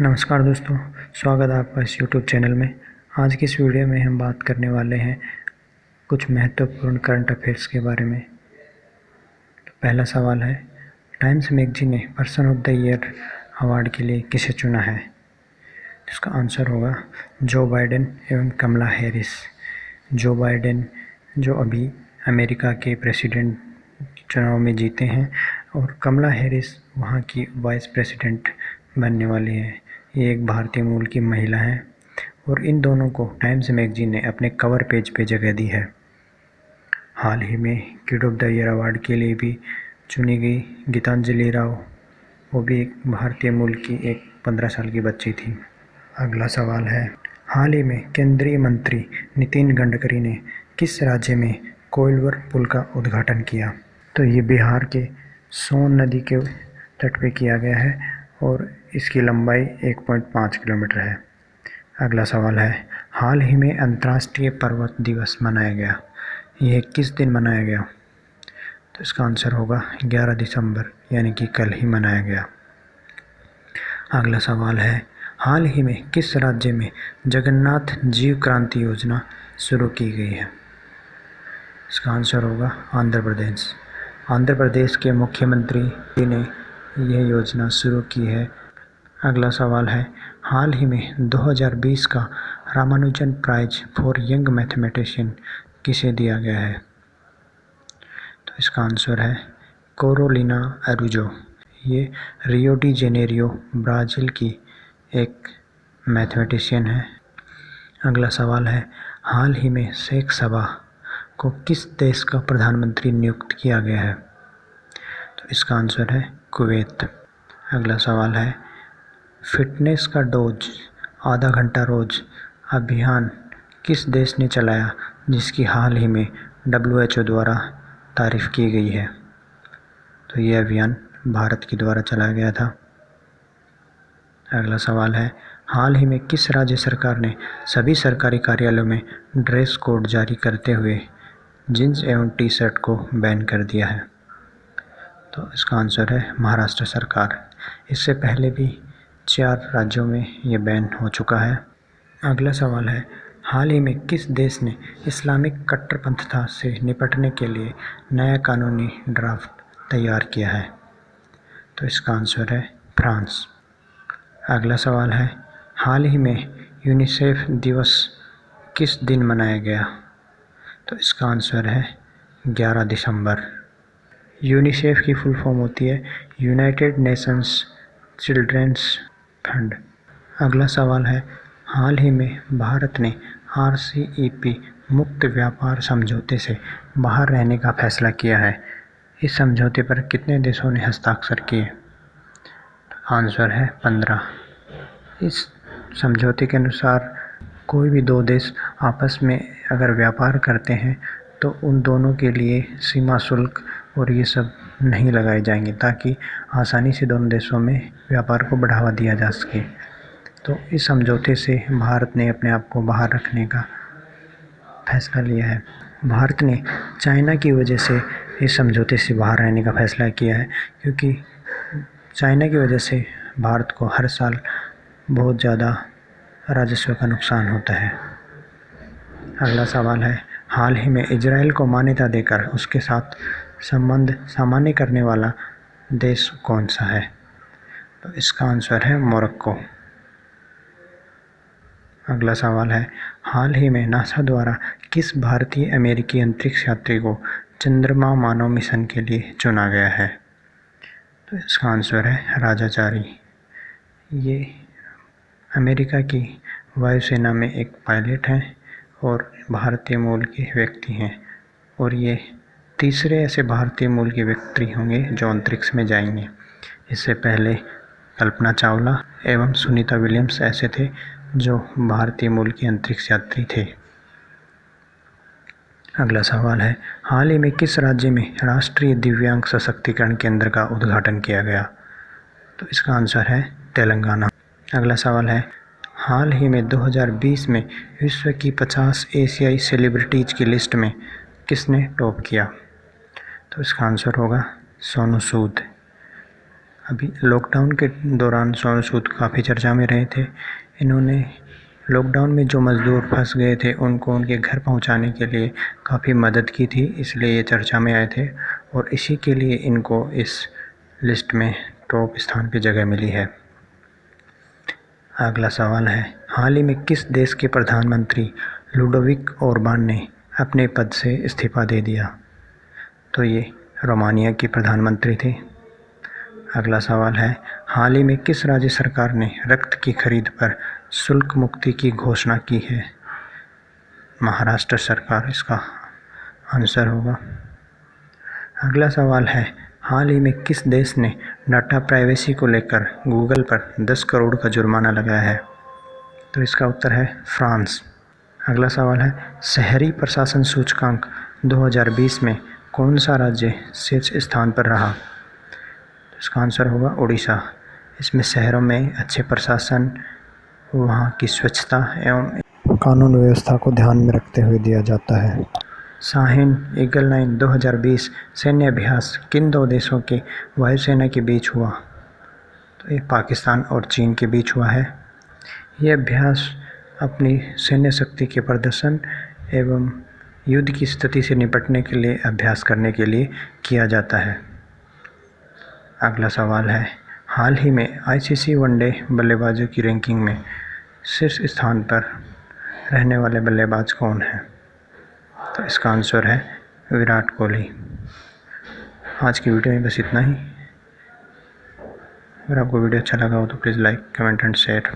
नमस्कार दोस्तों, स्वागत है आपका इस यूट्यूब चैनल में। आज की इस वीडियो में हम बात करने वाले हैं कुछ महत्वपूर्ण करंट अफेयर्स के बारे में। तो पहला सवाल है, टाइम्स मैगजीन ने person of the year award के लिए किसे चुना है? इसका आंसर होगा जो बाइडेन एवं कमला हैरिस। जो बाइडेन जो अभी अमेरिका के प्रेसिडेंट चुनाव में जीते हैं और कमला हैरिस वहाँ की वाइस प्रेसिडेंट बनने वाली है। ये एक भारतीय मूल की महिला है और इन दोनों को टाइम्स मैगजीन ने अपने कवर पेज पे जगह दी है। हाल ही में kid of the year award के लिए भी चुनी गई गीतांजलि राव, वो भी एक भारतीय मूल की एक 15 साल की बच्ची थी। अगला सवाल है, हाल ही में केंद्रीय मंत्री नितिन गडकरी ने किस राज्य में कोइलवर पुल का उद्घाटन किया? तो ये बिहार के सोन नदी के तट पे किया गया है और इसकी लंबाई 1.5 किलोमीटर है। अगला सवाल है, हाल ही में अंतर्राष्ट्रीय पर्वत दिवस मनाया गया, यह किस दिन मनाया गया? तो इसका आंसर होगा 11 दिसंबर, यानी कि कल ही मनाया गया। अगला सवाल है, हाल ही में किस राज्य में जगन्नाथ जीव क्रांति योजना शुरू की गई है? इसका आंसर होगा आंध्र प्रदेश। आंध्र प्रदेश के मुख्यमंत्री ने यह योजना शुरू की है। अगला सवाल है, हाल ही में 2020 का Ramanujan prize for young mathematician किसे दिया गया है? तो इसका आंसर है कैरोलिना अरुजो। ये रियो डी जेनेरियो ब्राज़ील की एक मैथमेटिशियन है। अगला सवाल है, हाल ही में शेख सबा को किस देश का प्रधानमंत्री नियुक्त किया गया है? तो इसका आंसर है कुवैत। अगला सवाल है, फिटनेस का डोज आधा घंटा रोज अभियान किस देश ने चलाया जिसकी हाल ही में WHO द्वारा तारीफ की गई है? तो ये अभियान भारत के द्वारा चलाया गया था। अगला सवाल है, हाल ही में किस राज्य सरकार ने सभी सरकारी कार्यालयों में ड्रेस कोड जारी करते हुए जींस एवं टी शर्ट को बैन कर दिया है? तो इसका आंसर है महाराष्ट्र सरकार। इससे पहले भी 4 राज्यों में ये बैन हो चुका है। अगला सवाल है, हाल ही में किस देश ने इस्लामिक कट्टरपंथता से निपटने के लिए नया कानूनी ड्राफ्ट तैयार किया है? तो इसका आंसर है फ्रांस। अगला सवाल है, हाल ही में यूनिसेफ दिवस किस दिन मनाया गया? तो इसका आंसर है 11 दिसंबर। यूनिसेफ की फुल फॉर्म होती है यूनाइटेड नेशंस चिल्ड्रंस फंड। अगला सवाल है, हाल ही में भारत ने RCEP मुक्त व्यापार समझौते से बाहर रहने का फैसला किया है। इस समझौते पर कितने देशों ने हस्ताक्षर किए? आंसर है 15। इस समझौते के अनुसार कोई भी 2 देश आपस में अगर व्यापार करते हैं तो उन दोनों के लिए सीमा शुल्क और ये सब नहीं लगाए जाएंगे, ताकि आसानी से दोनों देशों में व्यापार को बढ़ावा दिया जा सके। तो इस समझौते से भारत ने अपने आप को बाहर रखने का फैसला लिया है। भारत ने चाइना की वजह से इस समझौते से बाहर रहने का फैसला किया है, क्योंकि चाइना की वजह से भारत को हर साल बहुत ज़्यादा राजस्व का नुकसान होता है। अगला सवाल है, हाल ही में इजराइल को मान्यता देकर उसके साथ संबंध सामान्य करने वाला देश कौन सा है? तो इसका आंसर है मोरक्को। अगला सवाल है, हाल ही में नासा द्वारा किस भारतीय अमेरिकी अंतरिक्ष यात्री को चंद्रमा मानव मिशन के लिए चुना गया है? तो इसका आंसर है राजाचारी। ये अमेरिका की वायुसेना में एक पायलट हैं और भारतीय मूल के व्यक्ति हैं, और ये तीसरे ऐसे भारतीय मूल के व्यक्ति होंगे जो अंतरिक्ष में जाएंगे। इससे पहले कल्पना चावला एवं सुनीता विलियम्स ऐसे थे जो भारतीय मूल के अंतरिक्ष यात्री थे। अगला सवाल है, हाल ही में किस राज्य में राष्ट्रीय दिव्यांग सशक्तिकरण केंद्र का उद्घाटन किया गया? तो इसका आंसर है तेलंगाना। अगला सवाल है, हाल ही में 2020 में विश्व की 50 एशियाई सेलिब्रिटीज़ की लिस्ट में किसने टॉप किया? तो इसका आंसर होगा सोनू सूद। अभी लॉकडाउन के दौरान सोनू सूद काफ़ी चर्चा में रहे थे। इन्होंने लॉकडाउन में जो मज़दूर फंस गए थे उनको उनके घर पहुंचाने के लिए काफ़ी मदद की थी, इसलिए ये चर्चा में आए थे और इसी के लिए इनको इस लिस्ट में टॉप स्थान पे जगह मिली है। अगला सवाल है, हाल ही में किस देश के प्रधानमंत्री लुडोविक ओरबान ने अपने पद से इस्तीफ़ा दे दिया? तो ये रोमानिया के प्रधानमंत्री थे। अगला सवाल है, हाल ही में किस राज्य सरकार ने रक्त की खरीद पर शुल्क मुक्ति की घोषणा की है? महाराष्ट्र सरकार इसका आंसर होगा। अगला सवाल है, हाल ही में किस देश ने डाटा प्राइवेसी को लेकर गूगल पर 10 करोड़ का जुर्माना लगाया है? तो इसका उत्तर है फ्रांस। अगला सवाल है, शहरी प्रशासन सूचकांक 2020 में कौन सा राज्य शीर्ष स्थान पर रहा? इसका आंसर होगा उड़ीसा। इसमें शहरों में अच्छे प्रशासन, वहाँ की स्वच्छता एवं कानून व्यवस्था को ध्यान में रखते हुए दिया जाता है। शाहीन ईगल 9 2020 सैन्य अभ्यास किन दो देशों के वायुसेना के बीच हुआ? तो ये पाकिस्तान और चीन के बीच हुआ है। ये अभ्यास अपनी सैन्य शक्ति के प्रदर्शन एवं युद्ध की स्थिति से निपटने के लिए अभ्यास करने के लिए किया जाता है। अगला सवाल है, हाल ही में आईसीसी वनडे बल्लेबाजों की रैंकिंग में शीर्ष स्थान पर रहने वाले बल्लेबाज कौन हैं? तो इसका आंसर है विराट कोहली। आज की वीडियो में बस इतना ही। अगर आपको वीडियो अच्छा लगा हो तो please like, comment and share.